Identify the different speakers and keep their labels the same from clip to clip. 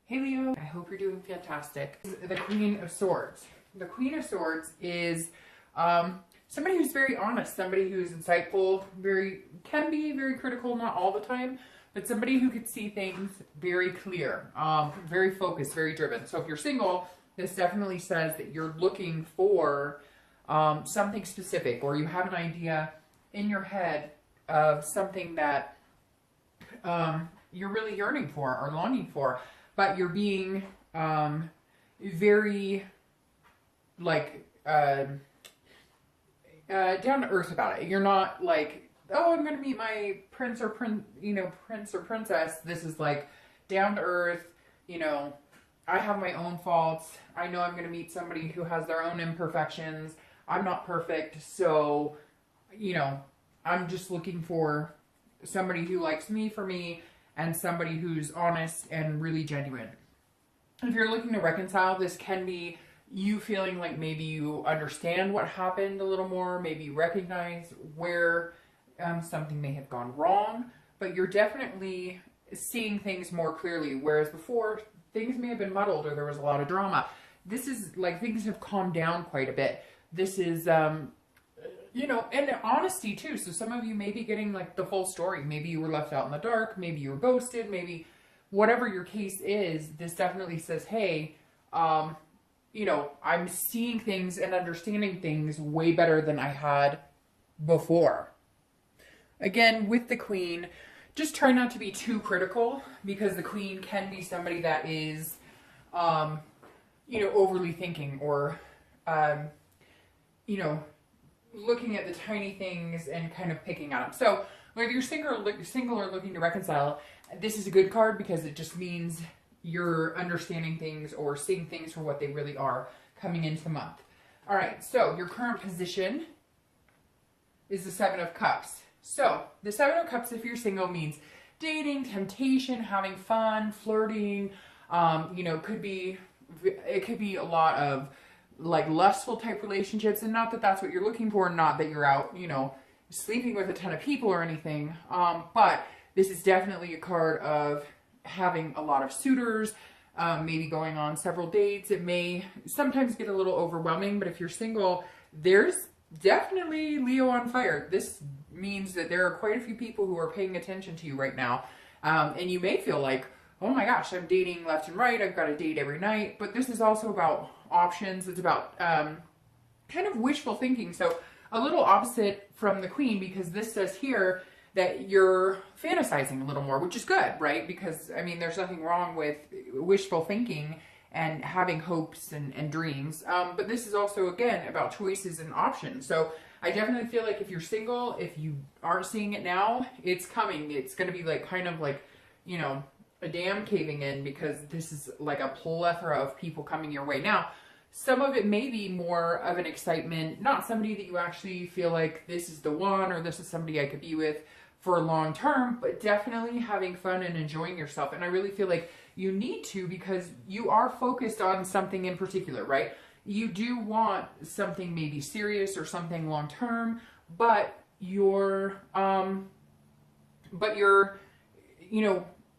Speaker 1: Hey Leo, I hope you're doing fantastic. The Queen of Swords. The Queen of Swords is somebody who's very honest, somebody who's insightful, can be very critical, not all the time, but somebody who could see things very clear, very focused, very driven. So if you're single, this definitely says that you're looking for something specific, or you have an idea in your head of something that you're really yearning for or longing for, but you're being very down to earth about it. You're not like, oh, I'm going to meet my prince or princess. This is like down to earth. I have my own faults. I know I'm going to meet somebody who has their own imperfections. I'm not perfect, so I'm just looking for somebody who likes me for me, and somebody who's honest and really genuine. If you're looking to reconcile, this can be you feeling like maybe you understand what happened a little more, maybe you recognize where something may have gone wrong, but you're definitely seeing things more clearly, whereas before, things may have been muddled or there was a lot of drama. This is like things have calmed down quite a bit. This is, and honesty too. So some of you may be getting like the full story. Maybe you were left out in the dark. Maybe you were ghosted. Maybe whatever your case is, this definitely says, hey, I'm seeing things and understanding things way better than I had before. Again, with the Queen, just try not to be too critical, because the Queen can be somebody that is, overly thinking, or, looking at the tiny things and kind of picking at them. So if you're single or looking to reconcile, this is a good card because it just means you're understanding things or seeing things for what they really are coming into the month. All right, so your current position is the Seven of Cups. So the Seven of Cups, if you're single, means dating, temptation, having fun, flirting. It could be a lot of like lustful type relationships, and not that that's what you're looking for, not that you're out, sleeping with a ton of people or anything. But this is definitely a card of having a lot of suitors, maybe going on several dates. It may sometimes get a little overwhelming, but if you're single, there's definitely Leo on fire. This means that there are quite a few people who are paying attention to you right now. And you may feel like, oh my gosh, I'm dating left and right. I've got a date every night. But this is also about options. It's about kind of wishful thinking. So a little opposite from the Queen, because this says here that you're fantasizing a little more, which is good, right? Because, there's nothing wrong with wishful thinking and having hopes and dreams. But this is also, again, about choices and options. So I definitely feel like if you're single, if you aren't seeing it now, it's coming. It's going to be like kind of like, a dam caving in, because this is like a plethora of people coming your way. Now, some of it may be more of an excitement, not somebody that you actually feel like this is the one, or this is somebody I could be with for a long term, but definitely having fun and enjoying yourself. And I really feel like you need to, because you are focused on something in particular, right? You do want something maybe serious or something long term, but you're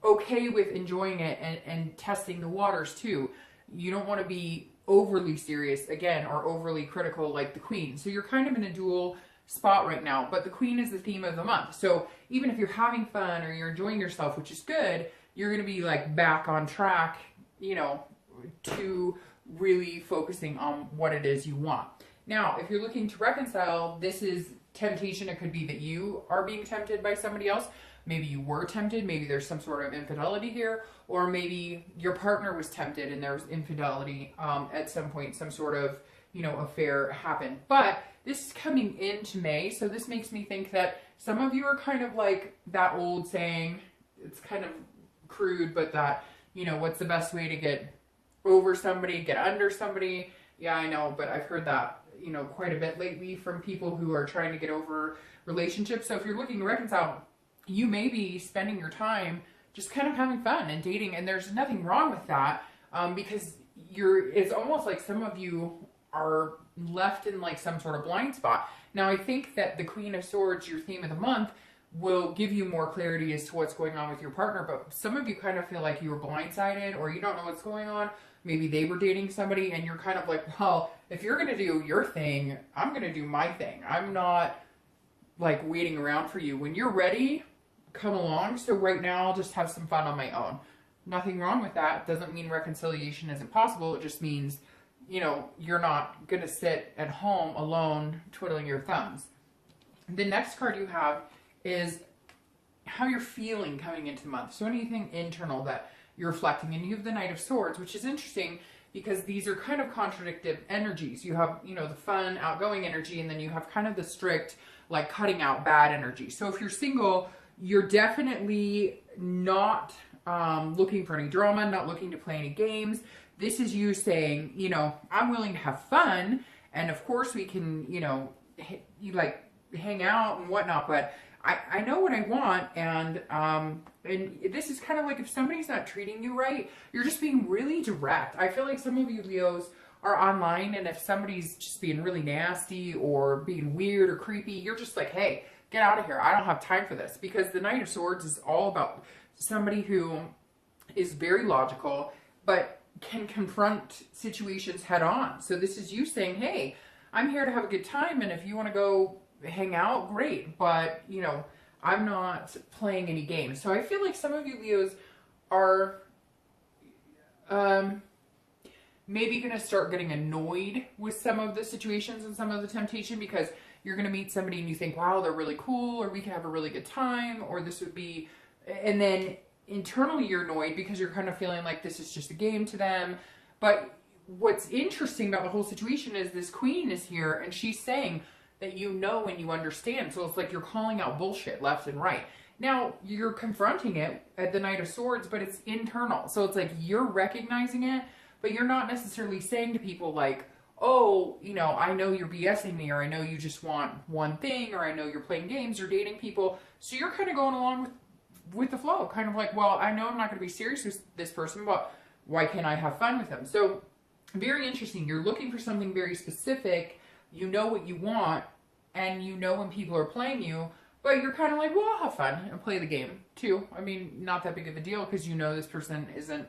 Speaker 1: okay with enjoying it and testing the waters too. You don't want to be overly serious again, or overly critical like the Queen. So you're kind of in a dual spot right now, but the Queen is the theme of the month. So even if you're having fun or you're enjoying yourself, which is good, you're going to be like back on track, to really focusing on what it is you want. Now, if you're looking to reconcile, this is temptation. It could be that you are being tempted by somebody else. Maybe you were tempted. Maybe there's some sort of infidelity here, or maybe your partner was tempted and there was infidelity at some point, some sort of, affair happened. But this is coming into May, so this makes me think that some of you are kind of like that old saying, it's kind of crude, but that, what's the best way to get over somebody, get under somebody? Yeah, I know, but I've heard that, quite a bit lately from people who are trying to get over relationships. So if you're looking to reconcile, you may be spending your time just kind of having fun and dating, and there's nothing wrong with that, because it's almost like some of you are left in like some sort of blind spot. Now, I think that the Queen of Swords, your theme of the month, will give you more clarity as to what's going on with your partner. But some of you kind of feel like you were blindsided, or you don't know what's going on. Maybe they were dating somebody and you're kind of like, well, if you're going to do your thing, I'm going to do my thing. I'm not like waiting around for you. When you're ready, come along. So right now I'll just have some fun on my own. Nothing wrong with that. Doesn't mean reconciliation isn't possible. It just means, you know, you're not going to sit at home alone twiddling your thumbs. The next card you have is how you're feeling coming into the month. So anything internal that you're reflecting. And you have the Knight of Swords, which is interesting because these are kind of contradictive energies. You have, you know, the fun, outgoing energy, and then you have kind of the strict, like cutting out bad energy. So if you're single, you're definitely not looking for any drama, not looking to play any games. This is you saying, you know, I'm willing to have fun, and of course we can, you know, like hang out and whatnot, but I know what I want, and this is kind of like if somebody's not treating you right, you're just being really direct. I feel like some of you Leos are online, and if somebody's just being really nasty or being weird or creepy, you're just like, hey, get out of here. I don't have time for this. Because the Knight of Swords is all about somebody who is very logical, but can confront situations head on. So this is you saying, hey, I'm here to have a good time, and if you want to go hang out, great, but you know, I'm not playing any games. So I feel like some of you Leos are maybe going to start getting annoyed with some of the situations and some of the temptation, because you're going to meet somebody and you think, wow, they're really cool, or we can have a really good time, or this would be, and then internally you're annoyed because you're kind of feeling like this is just a game to them. But what's interesting about the whole situation is this Queen is here, and she's saying that you know and you understand. So it's like you're calling out bullshit left and right. Now, you're confronting it at the Knight of Swords, but it's internal. So it's like you're recognizing it, but you're not necessarily saying to people like, oh, you know, I know you're BSing me, or I know you just want one thing, or I know you're playing games or dating people. So you're kind of going along with the flow, kind of like, well, I know I'm not going to be serious with this person, but why can't I have fun with them? So very interesting. You're looking for something very specific. You know what you want, and you know when people are playing you, but you're kind of like, well, I'll have fun and play the game too. I mean, not that big of a deal, because you know this person isn't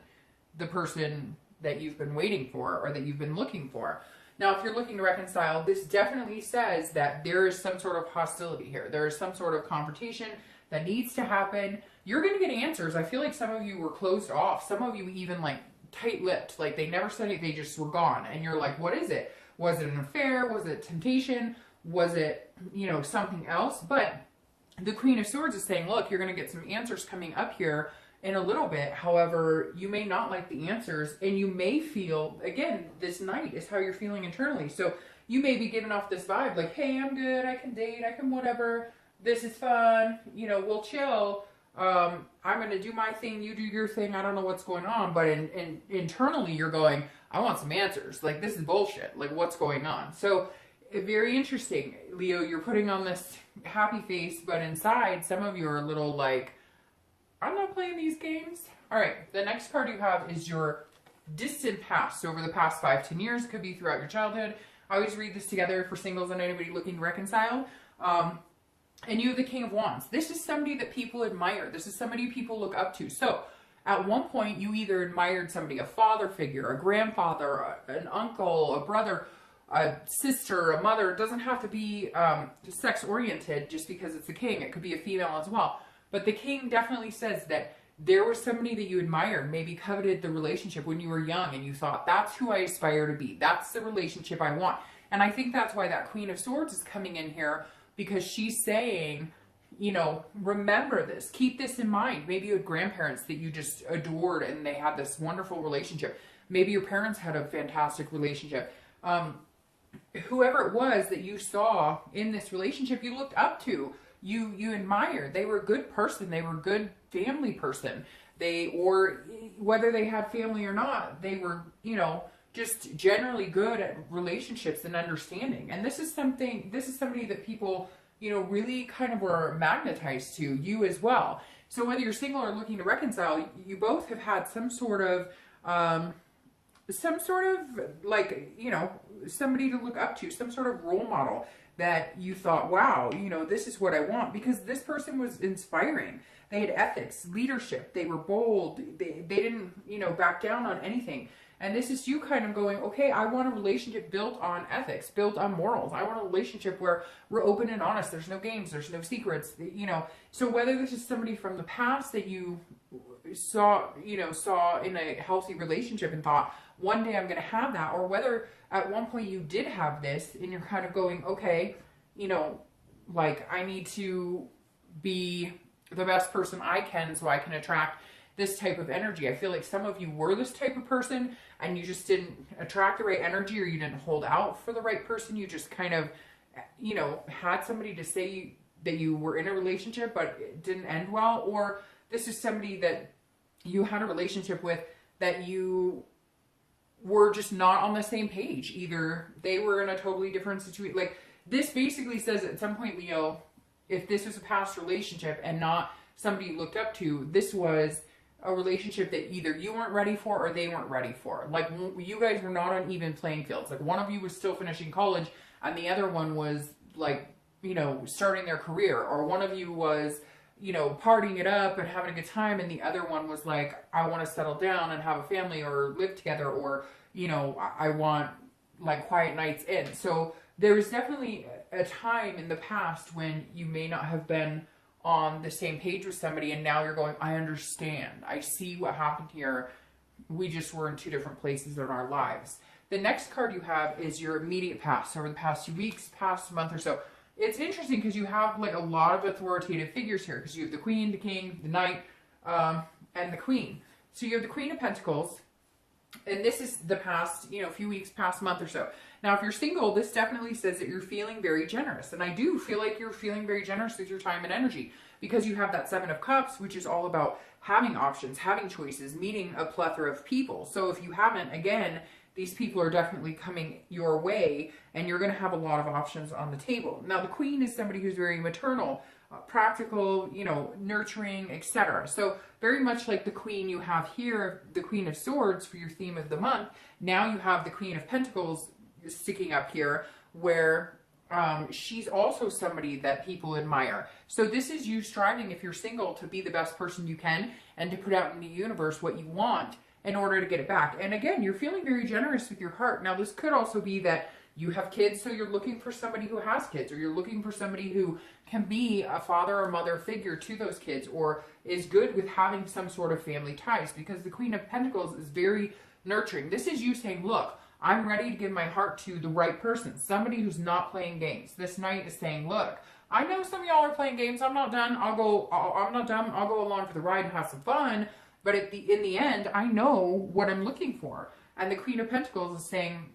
Speaker 1: the person that you've been waiting for or that you've been looking for. Now, if you're looking to reconcile, this definitely says that there is some sort of hostility here. There is some sort of confrontation that needs to happen. You're going to get answers. I feel like some of you were closed off. Some of you even like tight-lipped. Like they never said it. They just were gone. And you're like, what is it? Was it an affair? Was it temptation? Was it, you know, something else? But the Queen of Swords is saying, look, you're going to get some answers coming up here in a little bit. However, you may not like the answers, and you may feel, again, this Knight is how you're feeling internally. So you may be giving off this vibe like, hey, I'm good, I can date, I can whatever, this is fun, you know, we'll chill, I'm going to do my thing, you do your thing, I don't know what's going on. But internally you're going, I want some answers, like this is bullshit, like what's going on? So very interesting, Leo, you're putting on this happy face, but inside some of you are a little like, I'm not playing these games. All right, the next card you have is your distant past. So over the past 5-10 years, could be throughout your childhood. I always read this together for singles and anybody looking to reconcile. And you have the King of Wands. This is somebody that people admire. This is somebody people look up to. So at one point, you either admired somebody, a father figure, a grandfather, an uncle, a brother, a sister, a mother. It doesn't have to be sex-oriented just because it's a king. It could be a female as well. But the king definitely says that there was somebody that you admired, maybe coveted the relationship when you were young, and you thought, that's who I aspire to be. That's the relationship I want. And I think that's why that Queen of Swords is coming in here, because she's saying, you know, remember this. Keep this in mind. Maybe you had grandparents that you just adored and they had this wonderful relationship. Maybe your parents had a fantastic relationship. Whoever it was that you saw in this relationship, you looked up to. You admired. They were a good person. They were a good family person. Or whether they had family or not, they were, you know, just generally good at relationships and understanding. And this is somebody that people, you know, really kind of were magnetized to, you as well. So whether you're single or looking to reconcile, you both have had some sort of like, you know, somebody to look up to, some sort of role model that you thought, wow, you know, this is what I want, because this person was inspiring. They had ethics, leadership, they were bold, they didn't, you know, back down on anything. And this is you kind of going, okay, I want a relationship built on ethics, built on morals. I want a relationship where we're open and honest. There's no games, there's no secrets, you know. So whether this is somebody from the past that you saw in a healthy relationship and thought, one day I'm going to have that, or whether at one point you did have this and you're kind of going, okay, you know, like, I need to be the best person I can so I can attract this type of energy. I feel like some of you were this type of person and you just didn't attract the right energy, or you didn't hold out for the right person. You just kind of, you know, had somebody to say that you were in a relationship but it didn't end well. Or this is somebody that you had a relationship with that you were just not on the same page. Either they were in a totally different situation. Like, this basically says at some point, Leo, if this was a past relationship and not somebody you looked up to, this was a relationship that either you weren't ready for or they weren't ready for. Like, you guys were not on even playing fields. Like, one of you was still finishing college and the other one was, like, you know, starting their career. Or one of you was, you know, partying it up and having a good time, and the other one was like, I want to settle down and have a family or live together, or, you know, I want, like, quiet nights in. So there was definitely a time in the past when you may not have been on the same page with somebody, and now you're going, I understand. I see what happened here. We just were in two different places in our lives. The next card you have is your immediate past, over the past 2 weeks, past month or so. It's interesting because you have, like, a lot of authoritative figures here, because you have the Queen, the King, the Knight, and the Queen. So you have the Queen of Pentacles, and this is the past, you know, few weeks, past month or so. Now, if you're single, this definitely says that you're feeling very generous. And I do feel like you're feeling very generous with your time and energy, because you have that Seven of Cups, which is all about having options, having choices, meeting a plethora of people. So if you haven't, again, these people are definitely coming your way, and you're going to have a lot of options on the table. Now, the Queen is somebody who's very maternal, practical, you know, nurturing, etc. So very much like the Queen you have here, the Queen of Swords for your theme of the month, now you have the Queen of Pentacles sticking up here, where she's also somebody that people admire. So this is you striving, if you're single, to be the best person you can and to put out in the universe what you want in order to get it back. And again, you're feeling very generous with your heart. Now, this could also be that you have kids, so you're looking for somebody who has kids, or you're looking for somebody who can be a father or mother figure to those kids, or is good with having some sort of family ties, because the Queen of Pentacles is very nurturing. This is you saying, look, I'm ready to give my heart to the right person, somebody who's not playing games. This Knight is saying, look, I know some of y'all are playing games. I'm not done. I'm not done. I'll go along for the ride and have some fun. But in the end, I know what I'm looking for. And the Queen of Pentacles is saying,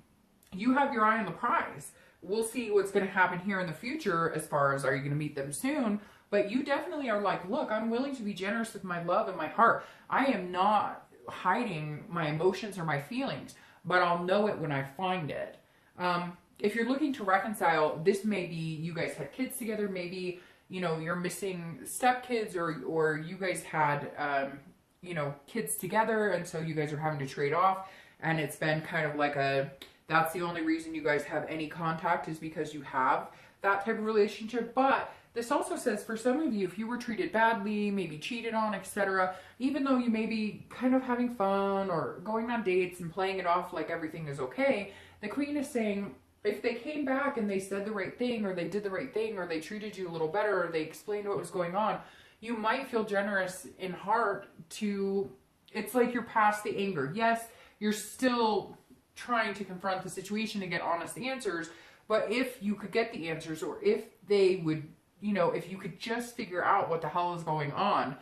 Speaker 1: you have your eye on the prize. We'll see what's going to happen here in the future as far as, are you going to meet them soon? But you definitely are like, look, I'm willing to be generous with my love and my heart. I am not hiding my emotions or my feelings, but I'll know it when I find it. If you're looking to reconcile, this may be you guys had kids together. Maybe, you know, you're missing stepkids, or you guys had, you know, kids together, and so you guys are having to trade off. And it's been kind of like that's the only reason you guys have any contact, is because you have that type of relationship. But this also says, for some of you, if you were treated badly, maybe cheated on, etc., even though you may be kind of having fun or going on dates and playing it off like everything is okay, the Queen is saying, if they came back and they said the right thing, or they did the right thing, or they treated you a little better, or they explained what was going on, you might feel generous in heart to, it's like you're past the anger. Yes, you're still trying to confront the situation and get honest answers, but if you could get the answers, or if they would, you know, if you could just figure out what the hell is going on,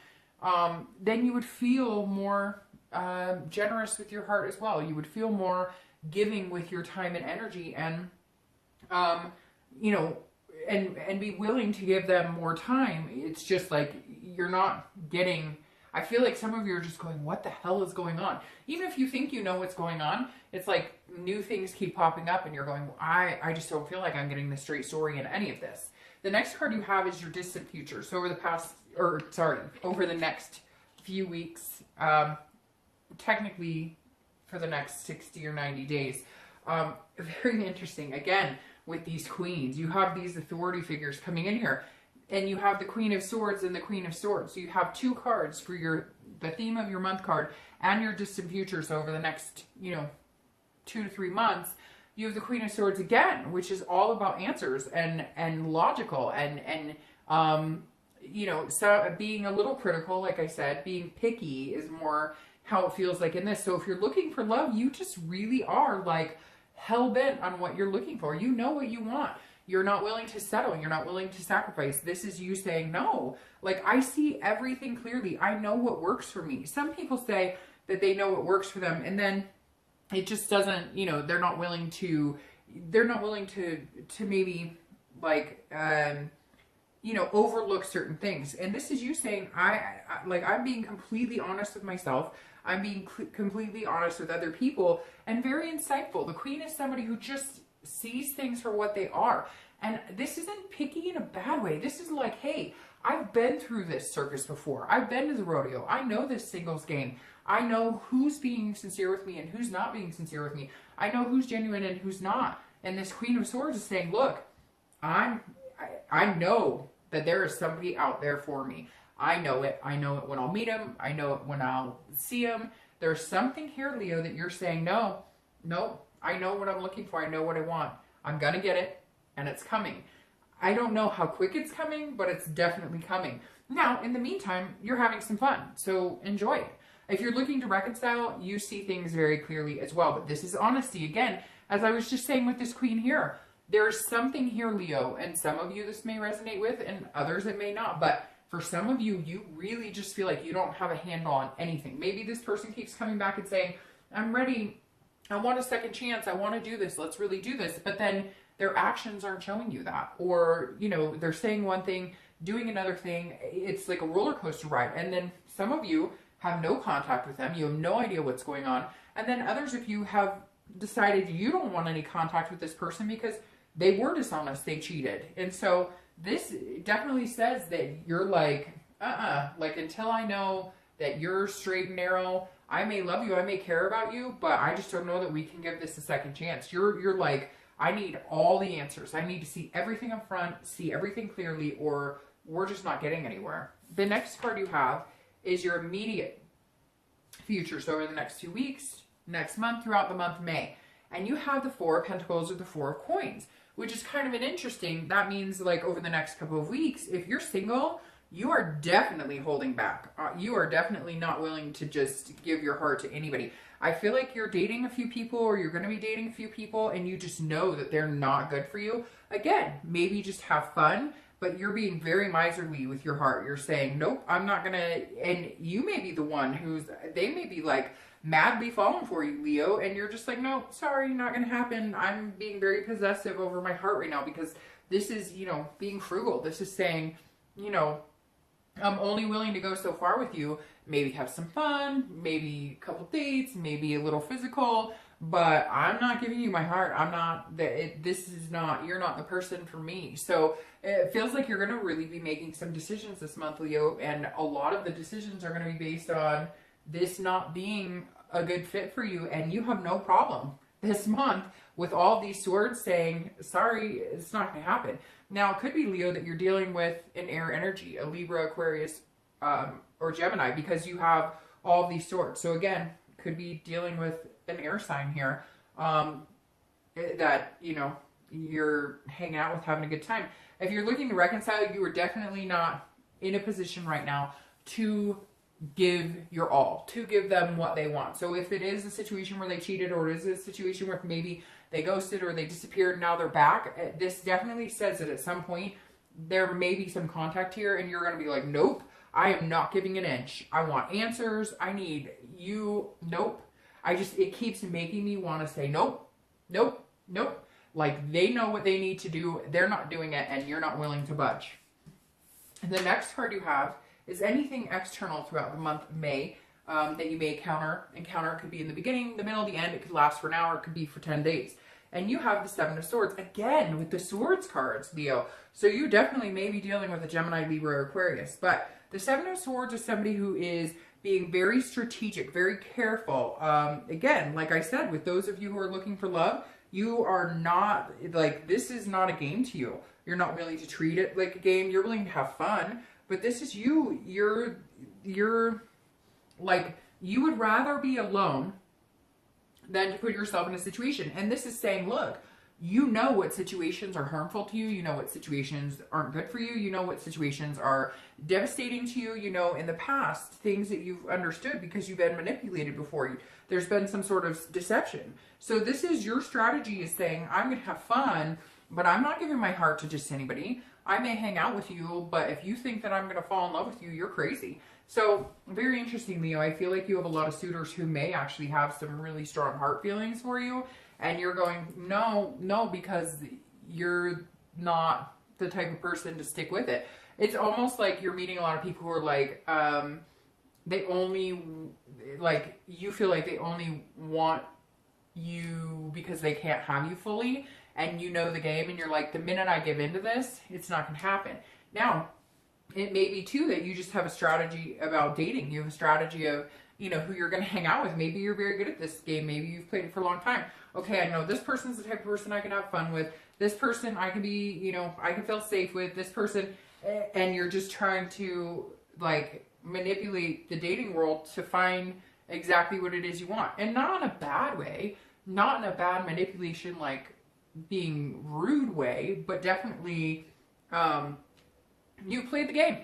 Speaker 1: then you would feel more generous with your heart as well. You would feel more giving with your time and energy, and you know, and be willing to give them more time. It's just like you're not getting, I feel like some of you are just going, what the hell is going on? Even if you think you know what's going on, it's like new things keep popping up and you're going, I just don't feel like I'm getting the straight story in any of this. The next card you have is your distant future. So over the next few weeks, technically for the next 60 or 90 days. Very interesting. Again, with these queens. You have these authority figures coming in here. And you have the Queen of Swords and the Queen of Swords. So you have two cards for the theme of your month card and your distant future. So over the next, 2 to 3 months, you have the Queen of Swords again, which is all about answers and logical and so being a little critical, like I said, being picky is more how it feels like in this. So if you're looking for love, you just really are like hell-bent on what you're looking for. You know what you want. You're not willing to settle. You're not willing to sacrifice. This is you saying, no, like I see everything clearly. I know what works for me. Some people say that they know what works for them, and then it just doesn't, they're not willing to maybe like, overlook certain things. And this is you saying, I'm being completely honest with myself. I'm being completely honest with other people and very insightful. The Queen is somebody who just sees things for what they are. And this isn't picky in a bad way. This is like, hey, I've been through this circus before. I've been to the rodeo. I know this singles game. I know who's being sincere with me and who's not being sincere with me. I know who's genuine and who's not. And this Queen of Swords is saying, look, I know that there is somebody out there for me. I know it. I know it when I'll meet him. I know it when I'll see him. There's something here, Leo, that you're saying, no, I know what I'm looking for. I know what I want. I'm going to get it, and it's coming. I don't know how quick it's coming, but it's definitely coming. Now, in the meantime, you're having some fun, so enjoy it. If you're looking to reconcile, you see things very clearly as well, but this is honesty. Again, as I was just saying with this Queen here, there's something here, Leo, and some of you this may resonate with, and others it may not, but for some of you, you really just feel like you don't have a handle on anything. Maybe this person keeps coming back and saying, I'm ready. I want a second chance. I want to do this. Let's really do this. But then their actions aren't showing you that. Or, they're saying one thing, doing another thing. It's like a roller coaster ride. And then some of you have no contact with them. You have no idea what's going on. And then others of you have decided you don't want any contact with this person because they were dishonest. They cheated. And so this definitely says that you're like, like until I know that you're straight and narrow, I may love you, I may care about you, but I just don't know that we can give this a second chance. You're like, I need all the answers. I need to see everything up front, see everything clearly, or we're just not getting anywhere. The next card you have is your immediate future. So over the next 2 weeks, next month, throughout the month of May. And you have the Four of Pentacles or the Four of Coins, which is kind of an interesting, that means like over the next couple of weeks, if you're single, you are definitely holding back. You are definitely not willing to just give your heart to anybody. I feel like you're dating a few people or you're going to be dating a few people and you just know that they're not good for you. Again, maybe just have fun, but you're being very miserly with your heart. You're saying, nope, I'm not going to, and you may be the one they may be like madly falling for you, Leo, and you're just like, no, sorry, not going to happen. I'm being very possessive over my heart right now because this is, being frugal. This is saying, I'm only willing to go so far with you, maybe have some fun, maybe a couple dates, maybe a little physical, but I'm not giving you my heart. I'm not, you're not the person for me. So it feels like you're going to really be making some decisions this month, Leo, and a lot of the decisions are going to be based on this not being a good fit for you, and you have no problem this month with all these swords saying, sorry, it's not going to happen. Now, it could be, Leo, that you're dealing with an air energy, a Libra, Aquarius, or Gemini, because you have all these swords. So again, could be dealing with an air sign here that, you're hanging out with, having a good time. If you're looking to reconcile, you are definitely not in a position right now to give your all, to give them what they want. So if it is a situation where they cheated, or it is a situation where maybe they ghosted or they disappeared, now they're back, this definitely says that at some point there may be some contact here and you're going to be like, nope, I am not giving an inch. I want answers. I need you. Nope. It keeps making me want to say, nope, nope, nope. Like they know what they need to do. They're not doing it and you're not willing to budge. And the next card you have is anything external throughout the month of May that you may encounter. It could be in the beginning, the middle, the end. It could last for an hour. It could be for 10 days. And you have the Seven of Swords, again, with the Swords cards, Leo. So you definitely may be dealing with a Gemini, Libra, or Aquarius. But the Seven of Swords is somebody who is being very strategic, very careful. Again, like I said, with those of you who are looking for love, You are not, like, this is not a game to you. You're not willing to treat it like a game. You're willing to have fun, but this is you. You're like, you would rather be alone than to put yourself in a situation. And this is saying, look, you know what situations are harmful to you. You know what situations aren't good for you. You know what situations are devastating to you. You know, in the past, things that you've understood because you've been manipulated before. There's been some sort of deception. So this is your strategy, is saying, I'm going to have fun, but I'm not giving my heart to just anybody. I may hang out with you, but if you think that I'm going to fall in love with you, you're crazy. So very interesting, Leo. I feel like you have a lot of suitors who may actually have some really strong heart feelings for you. And you're going, no, because you're not the type of person to stick with it. It's almost like you're meeting a lot of people who are like, they only, like, you feel like they only want you because they can't have you fully. And you know the game, and you're like, the minute I give into this, it's not going to happen. Now, it may be too that you just have a strategy about dating. You have a strategy of, you know, who you're going to hang out with. Maybe you're very good at this game. Maybe you've played it for a long time. Okay, I know this person's the type of person I can have fun with. This person I can be, you know, I can feel safe with. This person, and you're just trying to, like, manipulate the dating world to find exactly what it is you want. And not in a bad way. Not in a bad manipulation, like, being rude way, but definitely, you played the game.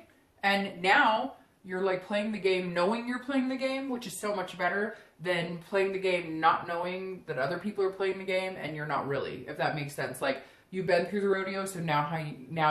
Speaker 1: And now you're like playing the game knowing you're playing the game, which is so much better than playing the game not knowing that other people are playing the game and you're not really, if that makes sense. Like, you've been through the rodeo, so now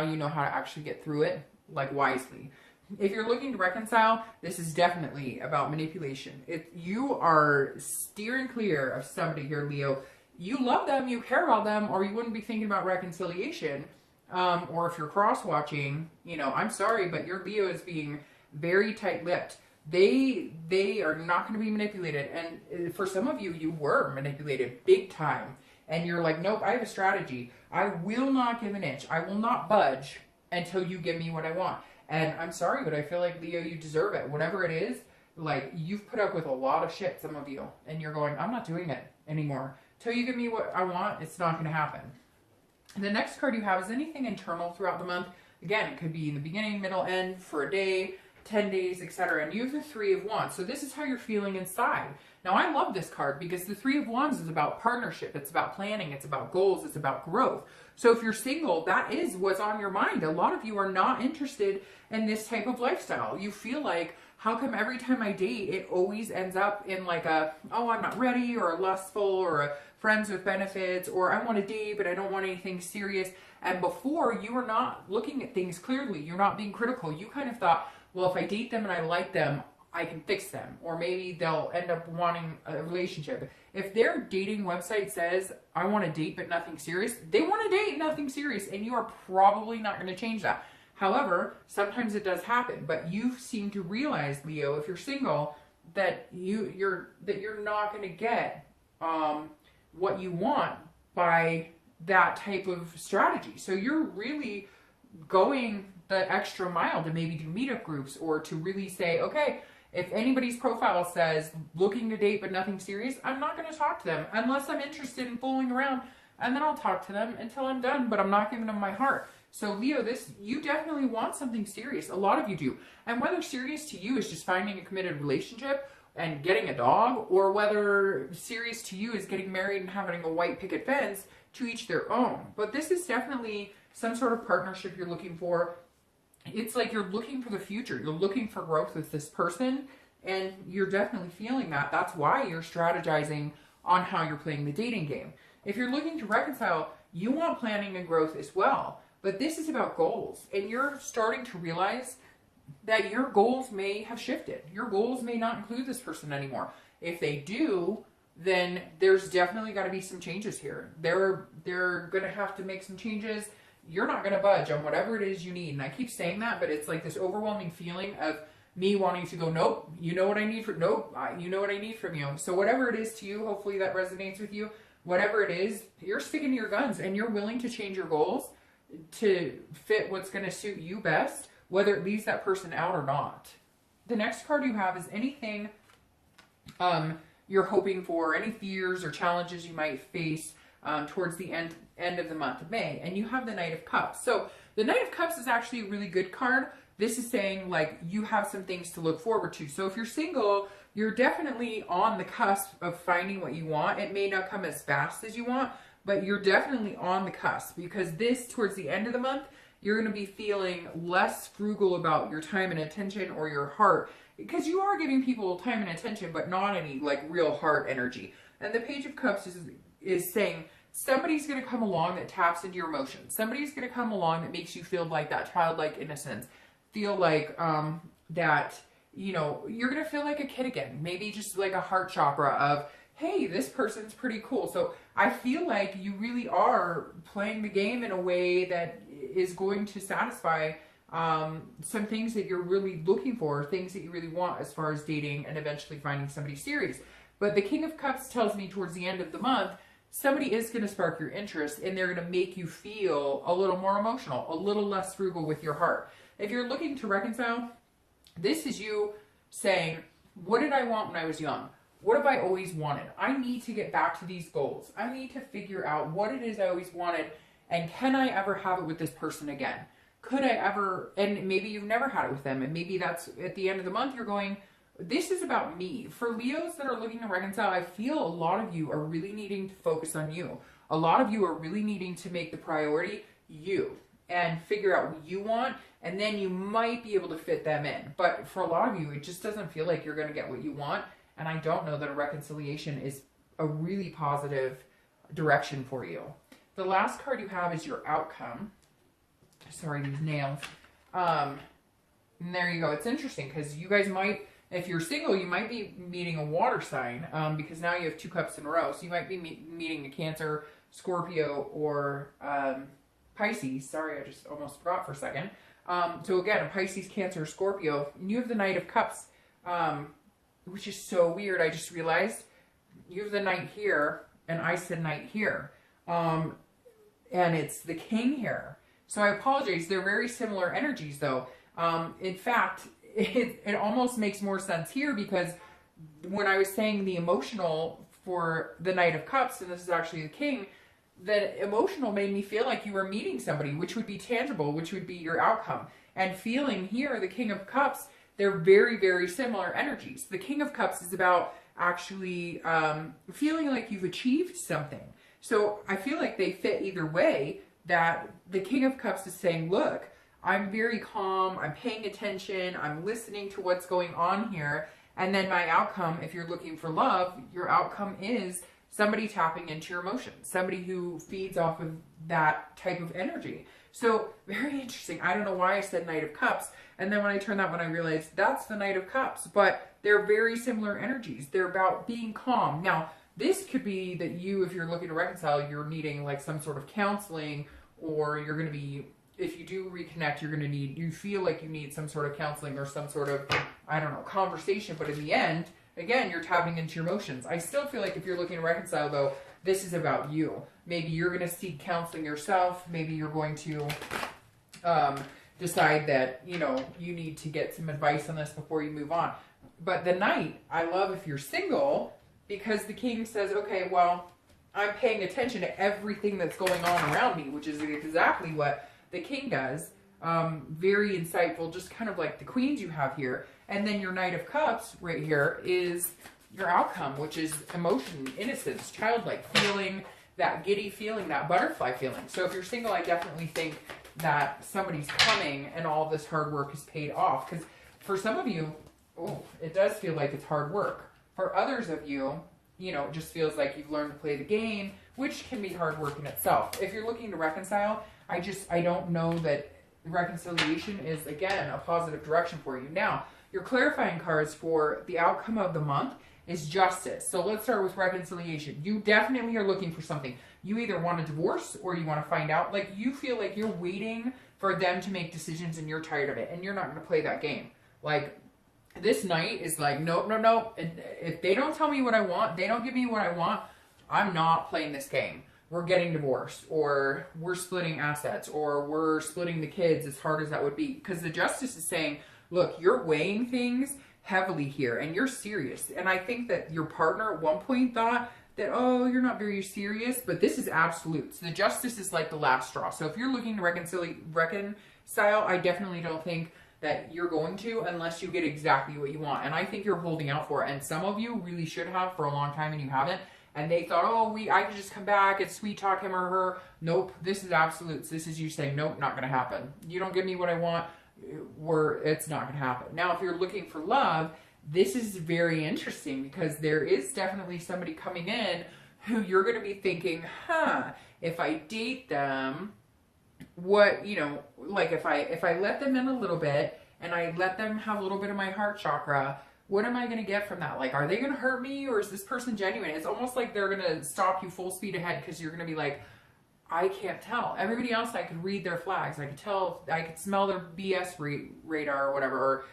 Speaker 1: you know how to actually get through it, like, wisely. If you're looking to reconcile, this is definitely about manipulation. If you are steering clear of somebody here, Leo, you love them, you care about them, or you wouldn't be thinking about reconciliation. Or if you're cross-watching, you know, I'm sorry, but your Leo is being very tight-lipped. They are not going to be manipulated. And for some of you, you were manipulated big time. And you're like, nope, I have a strategy. I will not give an inch. I will not budge until you give me what I want. And I'm sorry, but I feel like, Leo, you deserve it. Whatever it is, like, you've put up with a lot of shit, some of you. And you're going, I'm not doing it anymore. Till you give me what I want, it's not going to happen. The next card you have is anything internal throughout the month. Again, it could be in the beginning, middle, end, for a day, 10 days, etc. And you have the Three of Wands. So this is how you're feeling inside. Now, I love this card because the Three of Wands is about partnership. It's about planning. It's about goals. It's about growth. So if you're single, that is what's on your mind. A lot of you are not interested in this type of lifestyle. You feel like, how come every time I date, it always ends up in like a, oh, I'm not ready, or a lustful, or a friends with benefits, or I want to date, but I don't want anything serious. And before, you were not looking at things clearly. You're not being critical. You kind of thought, well, if I date them and I like them, I can fix them. Or maybe they'll end up wanting a relationship. If their dating website says, I want to date but nothing serious, they want to date nothing serious, and you are probably not going to change that. However, sometimes it does happen, but you seem to realize, Leo, if you're single, that you're not going to get what you want by that type of strategy. So you're really going the extra mile to maybe do meetup groups, or to really say, okay, if anybody's profile says looking to date but nothing serious, I'm not going to talk to them unless I'm interested in fooling around, and then I'll talk to them until I'm done, but I'm not giving them my heart. So Leo, you definitely want something serious. A lot of you do. And whether serious to you is just finding a committed relationship and getting a dog, or whether serious to you is getting married and having a white picket fence, to each their own. But this is definitely some sort of partnership you're looking for. It's like you're looking for the future. You're looking for growth with this person, and you're definitely feeling that. That's why you're strategizing on how you're playing the dating game. If you're looking to reconcile, you want planning and growth as well. But this is about goals, and you're starting to realize that your goals may have shifted. Your goals may not include this person anymore. If they do, then there's definitely got to be some changes here. They're going to have to make some changes. You're not going to budge on whatever it is you need. And I keep saying that, but it's like this overwhelming feeling of me wanting to go, nope, you know what I need nope, you know what I need from you. So whatever it is to you, hopefully that resonates with you. Whatever it is, you're sticking to your guns, and you're willing to change your goals to fit what's going to suit you best, whether it leaves that person out or not. The next card you have is anything you're hoping for, any fears or challenges you might face towards the end of the month of May. And you have the Knight of Cups. So the Knight of Cups is actually a really good card. This is saying like you have some things to look forward to. So if you're single, you're definitely on the cusp of finding what you want. It may not come as fast as you want, but you're definitely on the cusp, because this, towards the end of the month, you're going to be feeling less frugal about your time and attention or your heart, because you are giving people time and attention, but not any like real heart energy. And the Page of Cups is saying somebody's going to come along that taps into your emotions. Somebody's going to come along that makes you feel like that childlike innocence, feel like that, you know, you're going to feel like a kid again. Maybe just like a heart chakra of, hey, this person's pretty cool. So I feel like you really are playing the game in a way that is going to satisfy some things that you're really looking for, things that you really want as far as dating and eventually finding somebody serious. But the King of Cups tells me towards the end of the month, somebody is going to spark your interest, and they're going to make you feel a little more emotional, a little less frugal with your heart. If you're looking to reconcile, this is you saying, what did I want when I was young? What have I always wanted? I need to get back to these goals. I need to figure out what it is I always wanted, and can I ever have it with this person again? Could I ever, and maybe you've never had it with them, and maybe that's at the end of the month you're going, this is about me. For Leos that are looking to reconcile, I feel a lot of you are really needing to focus on you. A lot of you are really needing to make the priority you and figure out what you want, and then you might be able to fit them in. But for a lot of you, it just doesn't feel like you're going to get what you want. And I don't know that a reconciliation is a really positive direction for you. The last card you have is your outcome. Sorry, these nails. And there you go. It's interesting because you guys might, if you're single, you might be meeting a water sign, because now you have 2 cups in a row. So you might be meeting a Cancer, Scorpio, or Pisces. Sorry, I just almost forgot for a second. So again, a Pisces, Cancer, Scorpio. And you have the Knight of Cups, which is so weird. I just realized you have the Knight here, and I said Knight here. And it's the King here. So I apologize. They're very similar energies, though. In fact, it almost makes more sense here, because when I was saying the emotional for the Knight of Cups, and this is actually the King, the emotional made me feel like you were meeting somebody, which would be tangible, which would be your outcome. And feeling here, the King of Cups, they're very, very similar energies. The King of Cups is about actually feeling like you've achieved something. So I feel like they fit either way, that the King of Cups is saying, look, I'm very calm, I'm paying attention, I'm listening to what's going on here. And then my outcome, if you're looking for love, your outcome is somebody tapping into your emotions, somebody who feeds off of that type of energy. So very interesting. I don't know why I said Knight of Cups. And then when I turned that one, I realized that's the Knight of Cups, but they're very similar energies. They're about being calm. Now, this could be that you, if you're looking to reconcile, you're needing like some sort of counseling, or you're going to be, if you do reconnect, you're going to need, you feel like you need some sort of counseling or some sort of, I don't know, conversation. But in the end, again, you're tapping into your emotions. I still feel like if you're looking to reconcile, though, this is about you. Maybe you're going to seek counseling yourself. Maybe you're going to decide that, you know, you need to get some advice on this before you move on. But the Knight, I love if you're single, because the King says, okay, well, I'm paying attention to everything that's going on around me, which is exactly what the King does. Very insightful, just kind of like the Queens you have here. And then your Knight of Cups right here is your outcome, which is emotion, innocence, childlike feeling, that giddy feeling, that butterfly feeling. So if you're single, I definitely think that somebody's coming and all this hard work is paid off. Because for some of you, oh, it does feel like it's hard work. For others of you, you know, it just feels like you've learned to play the game, which can be hard work in itself. If you're looking to reconcile, I don't know that reconciliation is, again, a positive direction for you. Now, your clarifying cards for the outcome of the month is justice. So let's start with reconciliation. You definitely are looking for something. You either want a divorce or you want to find out. Like, you feel like you're waiting for them to make decisions and you're tired of it and you're not going to play that game. Like, this Knight is like, nope, no, no. If they don't tell me what I want, they don't give me what I want, I'm not playing this game. We're getting divorced, or we're splitting assets, or we're splitting the kids, as hard as that would be. Because the Justice is saying, look, you're weighing things heavily here and you're serious. And I think that your partner at one point thought that, oh, you're not very serious, but this is absolute. So the justice is like the last straw. So if you're looking to reconcile, I definitely don't think that you're going to unless you get exactly what you want. And I think you're holding out for it. And some of you really should have for a long time and you haven't. And they thought, oh, I could just come back and sweet talk him or her. Nope, this is absolutes. This is you saying, nope, not going to happen. You don't give me what I want, it's not going to happen. Now, if you're looking for love, this is very interesting because there is definitely somebody coming in who you're going to be thinking, if I date them, what, you know, like if I let them in a little bit and I let them have a little bit of my heart chakra, what am I going to get from that? Like, are they going to hurt me or is this person genuine? It's almost like they're going to stop you full speed ahead because you're going to be like, I can't tell. Everybody else, I could read their flags. I could tell, I could smell their BS radar or whatever. Or,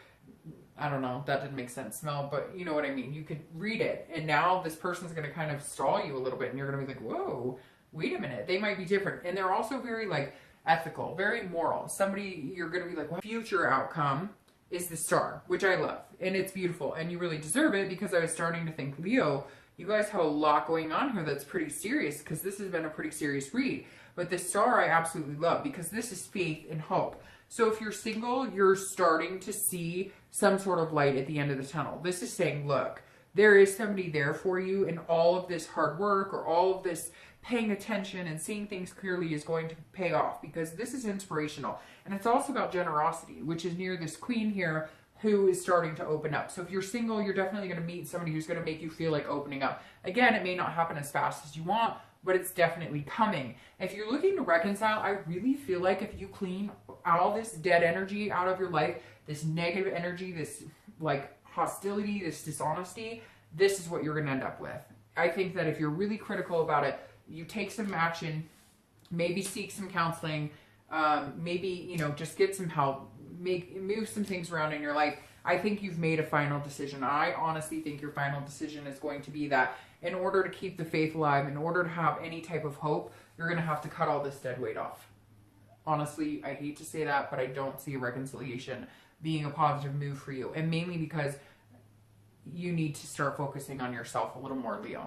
Speaker 1: I don't know, that didn't make sense, smell, but you know what I mean. You could read it. And now this person's going to kind of stall you a little bit and you're going to be like, whoa, wait a minute. They might be different. And they're also very like ethical, very moral. Somebody you're going to be like, well, future outcome is the star, which I love. And it's beautiful. And you really deserve it because I was starting to think, Leo, you guys have a lot going on here that's pretty serious because this has been a pretty serious read. But the star I absolutely love because this is faith and hope. So if you're single, you're starting to see some sort of light at the end of the tunnel. This is saying, look, there is somebody there for you and all of this hard work or all of this paying attention and seeing things clearly is going to pay off because this is inspirational. And it's also about generosity, which is near this queen here who is starting to open up. So if you're single, you're definitely going to meet somebody who's going to make you feel like opening up. Again, it may not happen as fast as you want, but it's definitely coming. If you're looking to reconcile, I really feel like if you clean all this dead energy out of your life, this negative energy, this like hostility, this dishonesty, this is what you're going to end up with. I think that if you're really critical about it, you take some action, maybe seek some counseling, maybe, you know, just get some help, move some things around in your life. I think you've made a final decision. I honestly think your final decision is going to be that in order to keep the faith alive, in order to have any type of hope, you're going to have to cut all this dead weight off. Honestly, I hate to say that, but I don't see a reconciliation being a positive move for you. And mainly because you need to start focusing on yourself a little more, Leo.